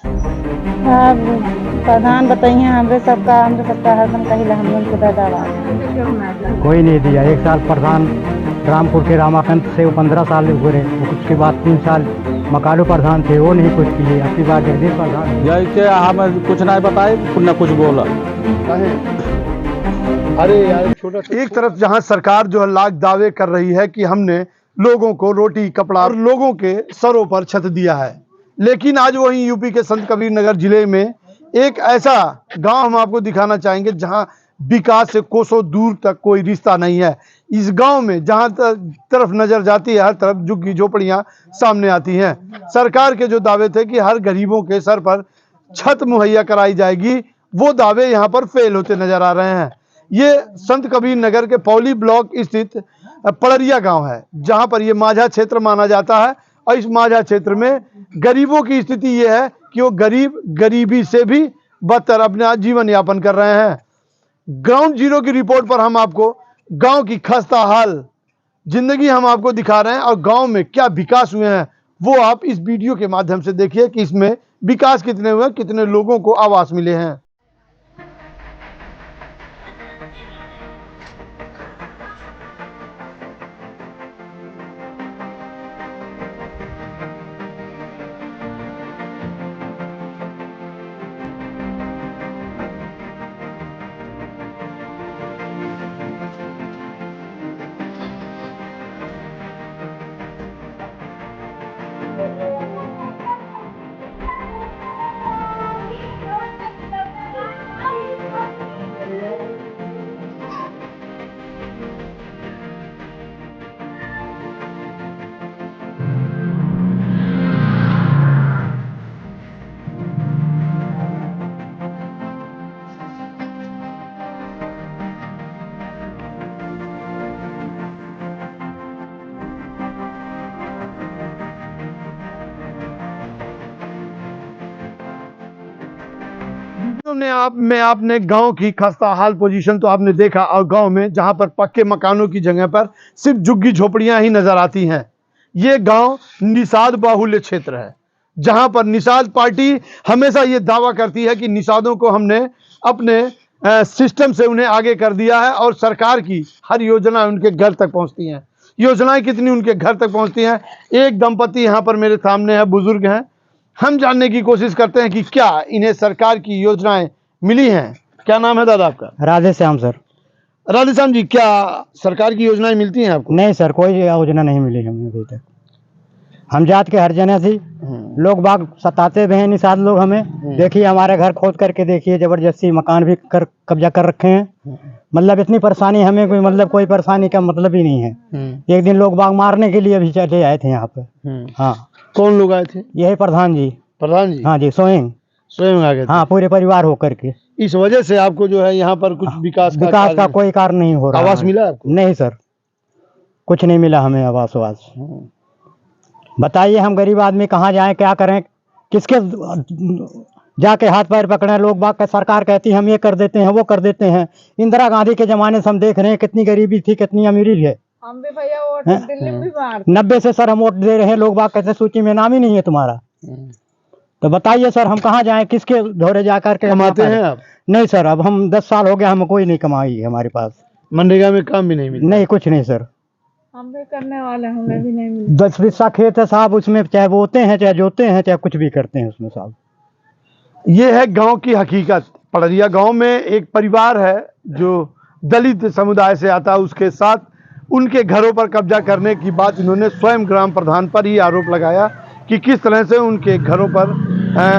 अब प्रधान बताइए, हमरे सबका हरदम कहिला हम लोग के पैदावार कोई नहीं दिया। एक साल प्रधान रामपुर के रामाकांत से वो 15 साल हुए, उसके बाद 3 साल मकालू प्रधान थे, वो नहीं कुछ किए। अपनी बार जगदीश प्रधान जैसे हमें कुछ नहीं बताए, न कुछ बोला। अरे यार छोटा, एक तरफ जहां सरकार जो है लाख दावे कर रही है कि हमने लोगों को रोटी कपड़ा और लोगों के सरों पर छत दिया है, लेकिन आज वहीं यूपी के संत कबीर नगर जिले में एक ऐसा गांव हम आपको दिखाना चाहेंगे जहां विकास से कोसों दूर तक कोई रिश्ता नहीं है। इस गांव में जहां तरफ नजर जाती है, हर तरफ झुग्गी झोपड़ियां सामने आती हैं। सरकार के जो दावे थे कि हर गरीबों के सर पर छत मुहैया कराई जाएगी, वो दावे यहां पर फेल होते नजर आ रहे हैं। ये संत कबीर नगर के पौली ब्लॉक स्थित पड़रिया गांव है, जहां पर ये माझा क्षेत्र माना जाता है। और इस माझा क्षेत्र में गरीबों की स्थिति ये है कि वो गरीब गरीबी से भी बदतर अपना जीवन यापन कर रहे हैं। ग्राउंड जीरो की रिपोर्ट पर हम आपको गांव की खस्ता हाल जिंदगी हम आपको दिखा रहे हैं, और गांव में क्या विकास हुए हैं वो आप इस वीडियो के माध्यम से देखिए कि इसमें विकास कितने हुए, कितने लोगों को आवास मिले हैं। में आपने गांव की खस्ता हाल पोजीशन तो आपने देखा, और गांव में जहां पर पक्के मकानों की जगह पर सिर्फ झुग्गी झोपड़ियां ही नजर आती हैं। ये गांव निषाद बाहुल्य क्षेत्र है, जहां पर निषाद पार्टी हमेशा ये दावा करती है कि निषादों को हमने अपने सिस्टम से उन्हें आगे कर दिया है, और सरकार की हर योजना उनके घर तक पहुंचती हैं। योजनाएं कितनी उनके घर तक पहुंचती हैं। एक दंपति यहाँ पर मेरे सामने है, बुजुर्ग हैं। हम जानने की कोशिश करते हैं कि क्या इन्हें सरकार की योजनाएं मिली हैं। क्या नाम है दादा आपका? राधे श्याम सर। राधे श्याम जी, क्या सरकार की योजनाएं मिलती हैं आपको? नहीं सर, कोई योजना नहीं मिली हमें अभी तक। हम जात के हर जने से लोग बाग सताते भी हैं, निषाद लोग हमें। देखिए हमारे घर खोद करके देखिए, जबरदस्ती मकान भी कब्जा कर रखे हैं। मतलब इतनी परेशानी हमें, कोई परेशानी का मतलब ही नहीं है। एक दिन लोग बाग मारने के लिए भी चले आए थे यहाँ पे। हाँ। कौन लोग आए थे? यही प्रधान जी। प्रधान जी? हाँ जी, स्वयं आ गए थे? हाँ, पूरे परिवार होकर के। इस वजह से आपको जो है यहाँ पर कुछ विकास का कोई कार्य नहीं हो रहा। आवास मिला आपको? नहीं सर, कुछ नहीं मिला हमें आवास। बताइए हम गरीब आदमी कहाँ जाएं, क्या करें, किसके जाके हाथ पैर पकड़े। लोग बाग का सरकार कहती है हम ये कर देते हैं, वो कर देते हैं। इंदिरा गांधी के जमाने से हम देख रहे हैं कितनी गरीबी थी, कितनी अमीरी है। हम भी भैया वोट दिल्ली में भी मार 90 से सर हम वोट दे रहे हैं। लोग बाग कहते सूची में नाम ही नहीं है तुम्हारा। तो बताइए सर हम कहाँ जाएं, किसके धोरे जाकर के कमाते हैं आप? नहीं सर, अब हम 10 साल हो गया, हम कोई नहीं कमाई है हमारे पास। मनरेगा में काम भी नहीं मिला? नहीं, कुछ नहीं सर। हम भी करने वाले, हमें भी नहीं मिला। 10 बिस्सा खेत है साहब, उसमें चाहे बोते हैं, चाहे जोते हैं, चाहे कुछ भी करते हैं उसमें साहब। ये है गांव की हकीकत। पड़रिया गांव में एक परिवार है जो दलित समुदाय से आता है। उसके साथ उनके घरों पर कब्जा करने की बात इन्होंने स्वयं ग्राम प्रधान पर ही आरोप लगाया कि किस तरह से उनके घरों पर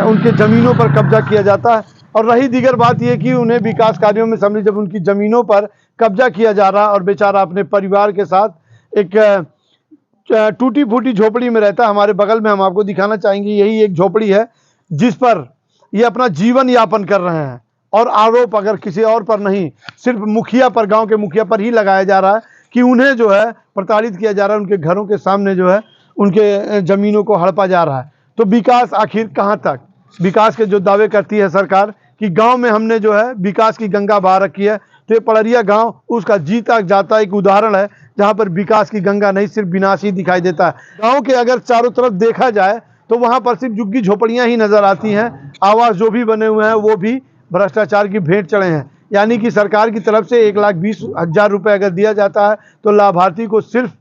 उनके ज़मीनों पर कब्जा किया जाता है। और रही दीगर बात यह कि उन्हें विकास कार्यों में सम्मिलित, जब उनकी ज़मीनों पर कब्जा किया जा रहा और बेचारा अपने परिवार के साथ एक टूटी फूटी झोपड़ी में रहता है। हमारे बगल में हम आपको दिखाना चाहेंगे, यही एक झोपड़ी है जिस पर ये अपना जीवन यापन कर रहे हैं। और आरोप अगर किसी और पर नहीं, सिर्फ मुखिया पर, गांव के मुखिया पर ही लगाया जा रहा है कि उन्हें जो है प्रताड़ित किया जा रहा है, उनके घरों के सामने जो है उनके ज़मीनों को हड़पा जा रहा है। तो विकास आखिर कहाँ तक? विकास के जो दावे करती है सरकार कि गांव में हमने जो है विकास की गंगा बहा रखी है, तो ये पड़रिया गांव उसका जीता जाता एक उदाहरण है, जहां पर विकास की गंगा नहीं, सिर्फ विनाश ही दिखाई देता है। गांव के अगर चारों तरफ देखा जाए तो वहां पर सिर्फ झुग्गी झोपड़ियां ही नजर आती हैं। आवास जो भी बने हुए हैं वो भी भ्रष्टाचार की भेंट चढ़े हैं। यानी कि सरकार की तरफ से 1,20,000 रुपए अगर दिया जाता है तो लाभार्थी को सिर्फ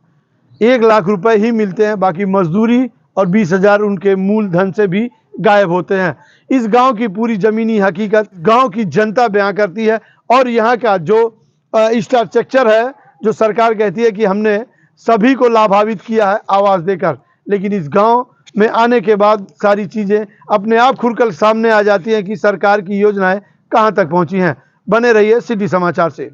1 लाख रुपए ही मिलते हैं, बाकी मजदूरी और 20,000 उनके मूलधन से भी गायब होते हैं। इस गांव की पूरी जमीनी हकीकत गांव की जनता बयां करती है और यहाँ का जो इंफ्रास्ट्रक्चर है, जो सरकार कहती है कि हमने सभी को लाभान्वित किया है आवास देकर, लेकिन इस गांव में आने के बाद सारी चीजें अपने आप खुलकर सामने आ जाती हैं कि सरकार की योजनाएं कहां तक पहुंची हैं। बने रहिए सिटी समाचार से।